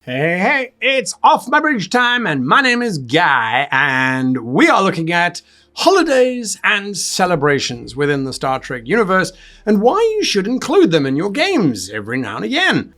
Hey, it's Off My Bridge time, and my name is Guy, and we are looking at holidays and celebrations within the Star Trek universe, and why you should include them in your games every now and again.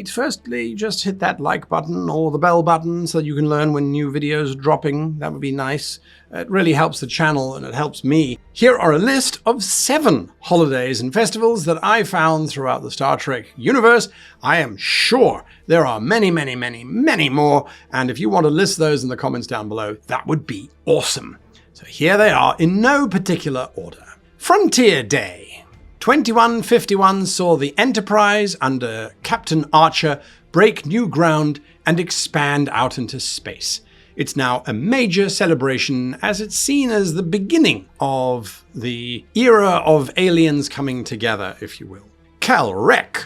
Firstly, just hit that like button or the bell button so that you can learn when new videos are dropping. That would be nice. It really helps the channel and it helps me. Here are a list of 7 holidays and festivals that I found throughout the Star Trek universe. I am sure there are many, many, many, many more, and if you want to list those in the comments down below, that would be awesome. So here they are in no particular order. Frontier Day. 2151 saw the Enterprise under Captain Archer break new ground and expand out into space. It's now a major celebration as it's seen as the beginning of the era of aliens coming together, if you will. Calrec,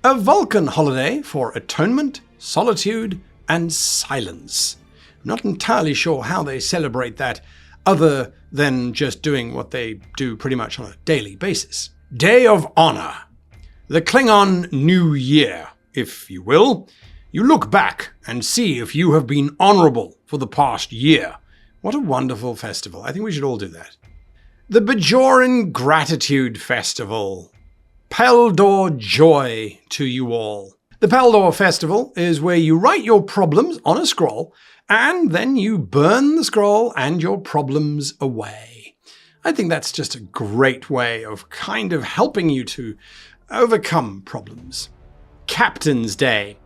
a Vulcan holiday for atonement, solitude, and silence. I'm not entirely sure how they celebrate that other than just doing what they do pretty much on a daily basis. Day of Honor, the Klingon New Year, if you will. You look back and see if you have been honorable for the past year. What a wonderful festival. I think we should all do that. The Bajoran Gratitude Festival. Peldor joy to you all. The Peldor Festival is where you write your problems on a scroll and then you burn the scroll and your problems away. I think that's just a great way of kind of helping you to overcome problems. Captain's Day.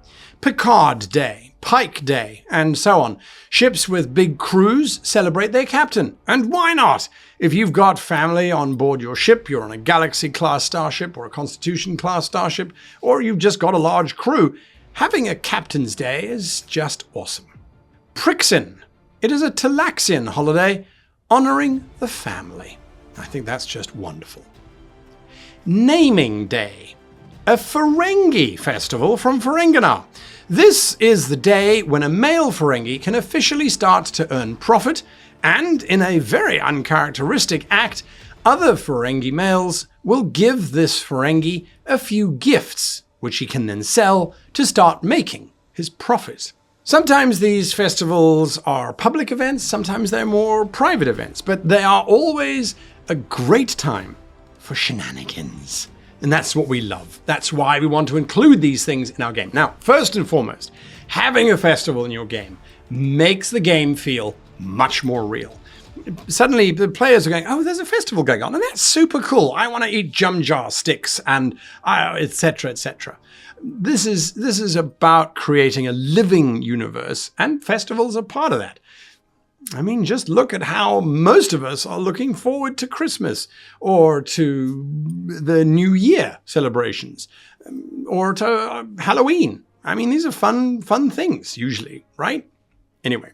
Picard Day, Pike Day, and so on. Ships with big crews celebrate their captain. And why not? If you've got family on board your ship, you're on a Galaxy-class starship or a Constitution-class starship, or you've just got a large crew, having a Captain's Day is just awesome. Prixin. It is a Talaxian holiday honoring the family. I think that's just wonderful. Naming Day. A Ferengi festival from Ferenginar. This is the day when a male Ferengi can officially start to earn profit, and in a very uncharacteristic act, other Ferengi males will give this Ferengi a few gifts, which he can then sell to start making his profit. Sometimes these festivals are public events, sometimes they're more private events, but they are always a great time for shenanigans. And that's what we love. That's why we want to include these things in our game. Now, first and foremost, having a festival in your game makes the game feel much more real. Suddenly, the players are going, oh, there's a festival going on, and that's super cool. I want to eat jum-jar sticks, and etc., etc. This is about creating a living universe, and festivals are part of that. I mean, just look at how most of us are looking forward to Christmas or to the New Year celebrations or to Halloween. I mean, these are fun things usually, right? Anyway,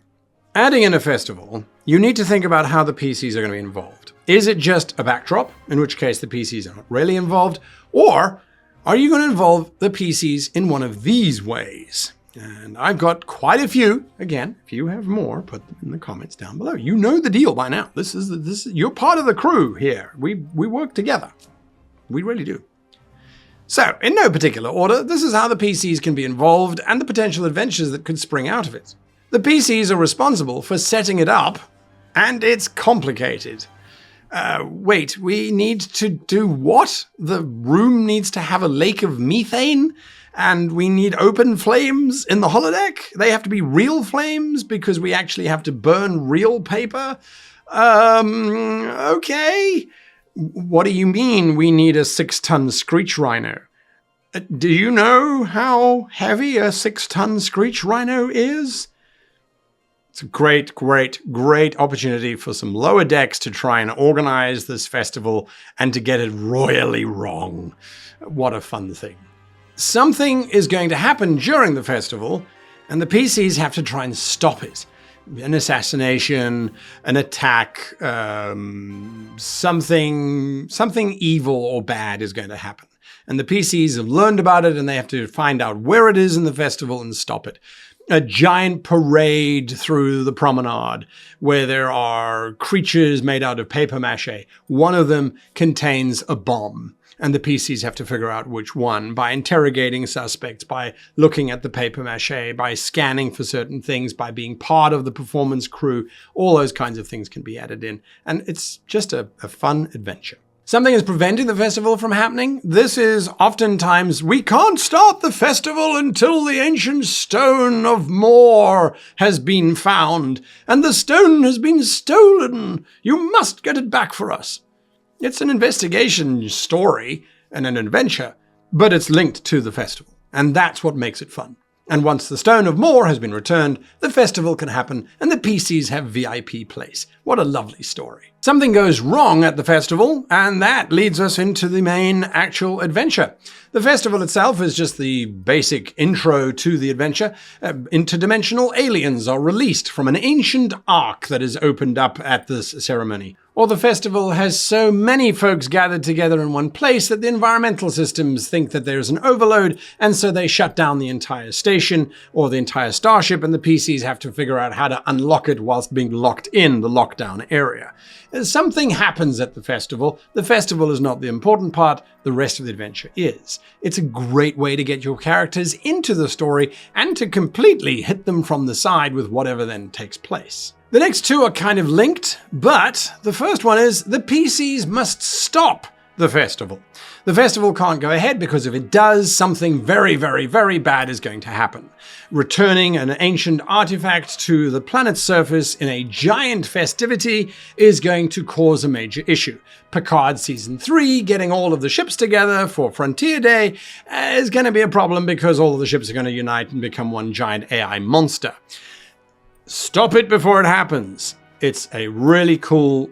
adding in a festival, you need to think about how the PCs are going to be involved. Is it just a backdrop, in which case the PCs are not really involved, or are you going to involve the PCs in one of these ways? And I've got quite a few. Again, if you have more, put them in the comments down below. You know the deal by now. This is you're part of the crew here. We work together. We really do. So, in no particular order, this is how the PCs can be involved and the potential adventures that could spring out of it. The PCs are responsible for setting it up, and it's complicated. We need to do what? The room needs to have a lake of methane? And we need open flames in the holodeck? They have to be real flames because we actually have to burn real paper? Okay. What do you mean we need a 6-ton screech rhino? Do you know how heavy a 6-ton screech rhino is? It's a great, great, great opportunity for some lower decks to try and organize this festival and to get it royally wrong. What a fun thing. Something is going to happen during the festival, and the PCs have to try and stop it. An assassination, an attack, something evil or bad is going to happen. And the PCs have learned about it, and they have to find out where it is in the festival and stop it. A giant parade through the promenade where there are creatures made out of paper mache. One of them contains a bomb. and the PCs have to figure out which one by interrogating suspects, by looking at the paper mache, by scanning for certain things, by being part of the performance crew. All those kinds of things can be added in, and it's just a fun adventure. Something is preventing the festival from happening. This is oftentimes, we can't start the festival until the ancient stone of Moor has been found, and the stone has been stolen. You must get it back for us. It's an investigation story and an adventure, but it's linked to the festival, and that's what makes it fun. And once the Stone of Moor has been returned, the festival can happen and the PCs have VIP place. What a lovely story. Something goes wrong at the festival, and that leads us into the main actual adventure. The festival itself is just the basic intro to the adventure. Interdimensional aliens are released from an ancient ark that is opened up at this ceremony. Or the festival has so many folks gathered together in one place that the environmental systems think that there's an overload, and so they shut down the entire station or the entire starship, and the PCs have to figure out how to unlock it whilst being locked in the lockdown area. Something happens at the festival. The festival is not the important part, the rest of the adventure is. It's a great way to get your characters into the story and to completely hit them from the side with whatever then takes place. The next two are kind of linked, but the first one is the PCs must stop the festival. The festival can't go ahead because if it does, something very, very, very bad is going to happen. Returning an ancient artifact to the planet's surface in a giant festivity is going to cause a major issue. Picard Season 3, getting all of the ships together for Frontier Day, is going to be a problem because all of the ships are going to unite and become one giant AI monster. Stop it before it happens. It's a really cool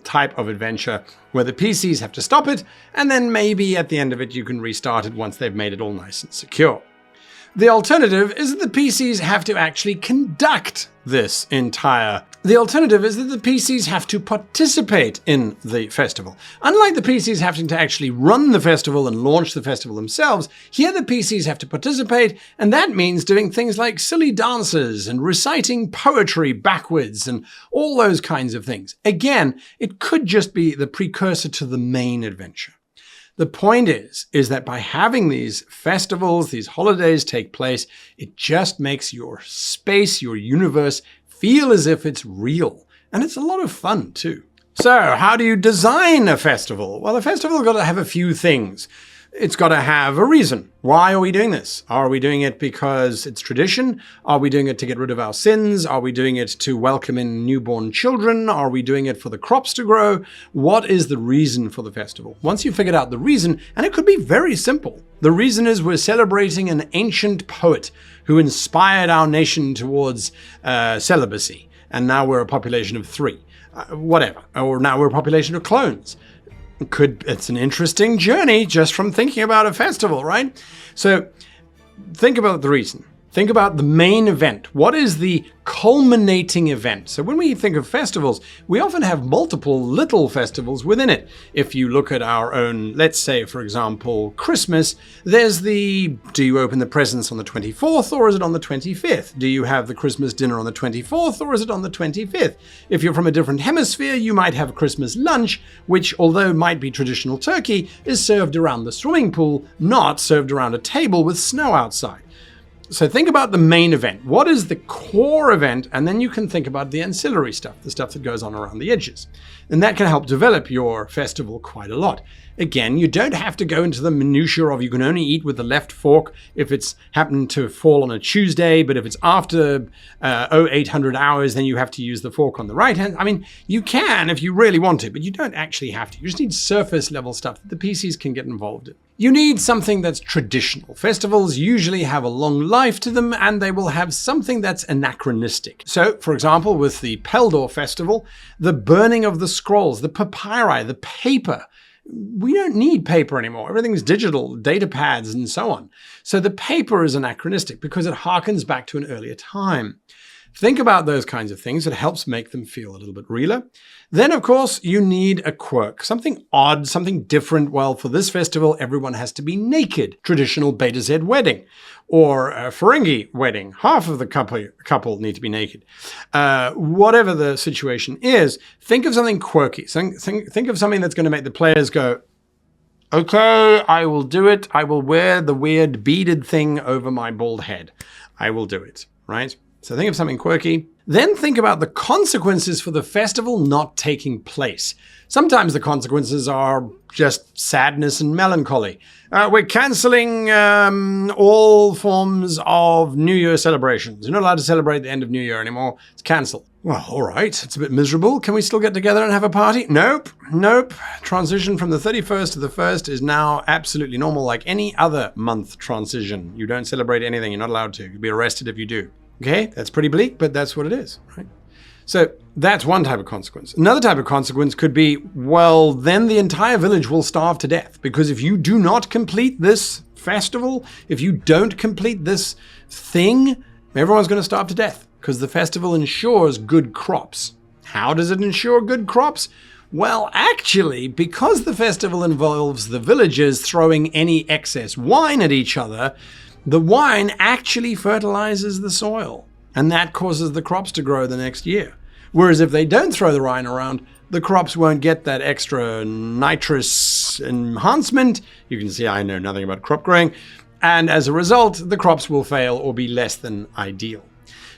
type of adventure where the PCs have to stop it, and then maybe at the end of it you can restart it once they've made it all nice and secure. The alternative is that the PCs have to actually conduct this entire... The alternative is that the PCs have to participate in the festival. Unlike the PCs having to actually run the festival and launch the festival themselves, here the PCs have to participate, and that means doing things like silly dances and reciting poetry backwards and all those kinds of things. Again, it could just be the precursor to the main adventure. The point is that by having these festivals, these holidays take place, it just makes your space, your universe, feel as if it's real. And it's a lot of fun too. So how do you design a festival? Well, a festival's got to have a few things. It's got to have a reason. Why are we doing this? Are we doing it because it's tradition? Are we doing it to get rid of our sins? Are we doing it to welcome in newborn children? Are we doing it for the crops to grow? What is the reason for the festival? Once you've figured out the reason, and it could be very simple. The reason is we're celebrating an ancient poet who inspired our nation towards celibacy. And now we're a population of 3. Whatever. Or now we're a population of clones. It's an interesting journey just from thinking about a festival, right? So think about the reason. Think about the main event. What is the culminating event? So when we think of festivals, we often have multiple little festivals within it. If you look at our own, let's say, for example, Christmas, there's do you open the presents on the 24th or is it on the 25th? Do you have the Christmas dinner on the 24th or is it on the 25th? If you're from a different hemisphere, you might have a Christmas lunch, which, although might be traditional turkey, is served around the swimming pool, not served around a table with snow outside. So think about the main event. What is the core event? And then you can think about the ancillary stuff, the stuff that goes on around the edges. And that can help develop your festival quite a lot. Again, you don't have to go into the minutiae of you can only eat with the left fork if it's happened to fall on a Tuesday, but if it's after 0800 hours, then you have to use the fork on the right hand. I mean, you can if you really want to, but you don't actually have to. You just need surface level stuff that the PCs can get involved in. You need something that's traditional. Festivals usually have a long life to them, and they will have something that's anachronistic. So, for example, with the Peldor Festival, the burning of the scrolls, the papyri, the paper. We don't need paper anymore. Everything's digital, data pads, and so on. So the paper is anachronistic because it harkens back to an earlier time. Think about those kinds of things. It helps make them feel a little bit realer. Then, of course, you need a quirk, something odd, something different. Well, for this festival, everyone has to be naked. Traditional Beta Z wedding or a Ferengi wedding. Half of the couple need to be naked. Whatever the situation is, think of something quirky. Think of something that's going to make the players go, Okay, I will do it. I will wear the weird beaded thing over my bald head. I will do it, right? So think of something quirky. Then think about the consequences for the festival not taking place. Sometimes the consequences are just sadness and melancholy. We're canceling all forms of New Year celebrations. You're not allowed to celebrate the end of New Year anymore. It's cancelled. Well, all right. It's a bit miserable. Can we still get together and have a party? Nope. Transition from the 31st to the 1st is now absolutely normal, like any other month transition. You don't celebrate anything. You're not allowed to. You'll be arrested if you do. Okay? That's pretty bleak, but that's what it is, right? So that's one type of consequence. Another type of consequence could be, well, then the entire village will starve to death, because if you do not complete this festival, if you don't complete this thing, everyone's going to starve to death, because the festival ensures good crops. How does it ensure good crops? Well, actually, because the festival involves the villagers throwing any excess wine at each other, the wine actually fertilizes the soil, and that causes the crops to grow the next year. Whereas if they don't throw the wine around, the crops won't get that extra nitrous enhancement. You can see I know nothing about crop growing. And as a result, the crops will fail or be less than ideal.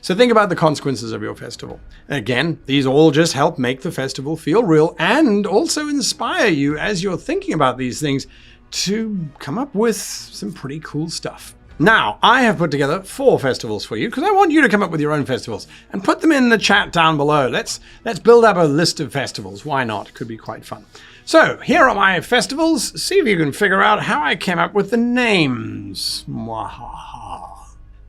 So think about the consequences of your festival. Again, these all just help make the festival feel real and also inspire you as you're thinking about these things to come up with some pretty cool stuff. Now, I have put together 4 festivals for you because I want you to come up with your own festivals and put them in the chat down below. Let's build up a list of festivals. Why not? Could be quite fun. So here are my festivals. See if you can figure out how I came up with the names. Mwahaha.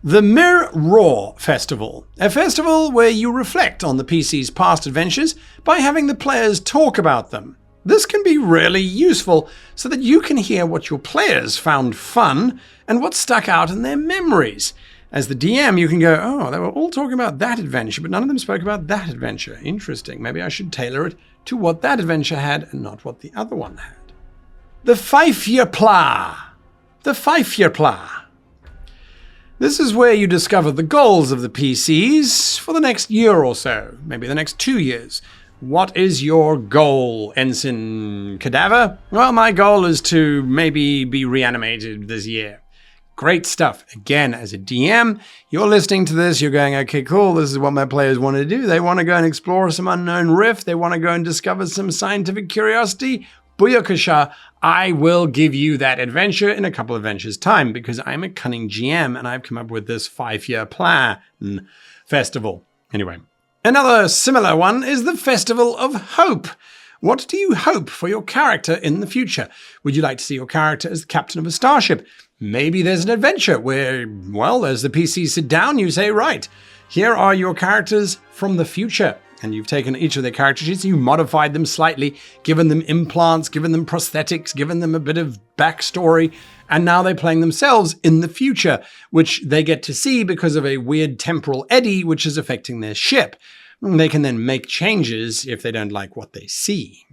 The Mir Raw Festival, a festival where you reflect on the PC's past adventures by having the players talk about them. This can be really useful so that you can hear what your players found fun and what stuck out in their memories. As the DM, you can go, oh, they were all talking about that adventure, but none of them spoke about that adventure. Interesting. Maybe I should tailor it to what that adventure had and not what the other one had. The 5-year Pla. The 5-year Pla. This is where you discover the goals of the PCs for the next year or so, maybe the next 2 years. What is your goal, Ensign Cadaver? Well, my goal is to maybe be reanimated this year. Great stuff. Again, as a DM, you're listening to this, you're going, okay, cool, this is what my players want to do. They want to go and explore some unknown rift. They want to go and discover some scientific curiosity. Booyakasha, I will give you that adventure in a couple of adventures' time because I'm a cunning GM and I've come up with this 5-year plan festival. Anyway. Another similar one is the Festival of Hope. What do you hope for your character in the future? Would you like to see your character as the captain of a starship? Maybe there's an adventure where, well, as the PC sit down, you say, right, here are your characters from the future. And you've taken each of their character sheets, you modified them slightly, given them implants, given them prosthetics, given them a bit of backstory, and now they're playing themselves in the future, which they get to see because of a weird temporal eddy which is affecting their ship. They can then make changes if they don't like what they see.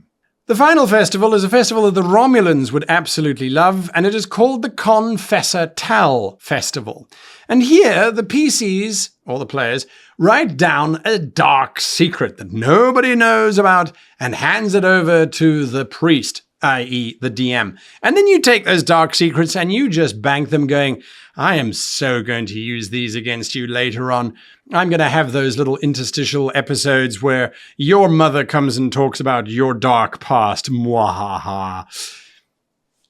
The final festival is a festival that the Romulans would absolutely love, and it is called the Confessor Tal Festival. And here, the PCs, or the players, write down a dark secret that nobody knows about and hands it over to the priest, i.e. the DM. And then you take those dark secrets and you just bank them going, I am so going to use these against you later on. I'm going to have those little interstitial episodes where your mother comes and talks about your dark past. Mwahaha.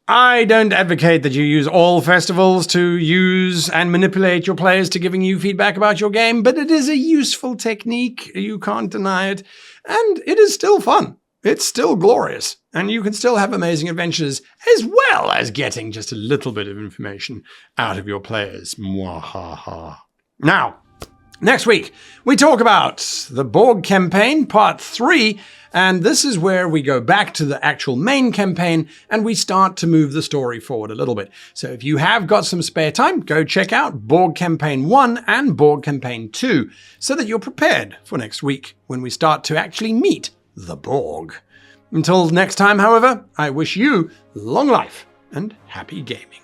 I don't advocate that you use all festivals to use and manipulate your players to giving you feedback about your game, but it is a useful technique. You can't deny it. And it is still fun. It's still glorious, and you can still have amazing adventures as well as getting just a little bit of information out of your players. Mwahaha. Now, next week, we talk about the Borg campaign, part 3, and this is where we go back to the actual main campaign and we start to move the story forward a little bit. So if you have got some spare time, go check out Borg Campaign 1 and Borg Campaign 2 so that you're prepared for next week when we start to actually meet the Borg. Until next time, however, I wish you long life and happy gaming.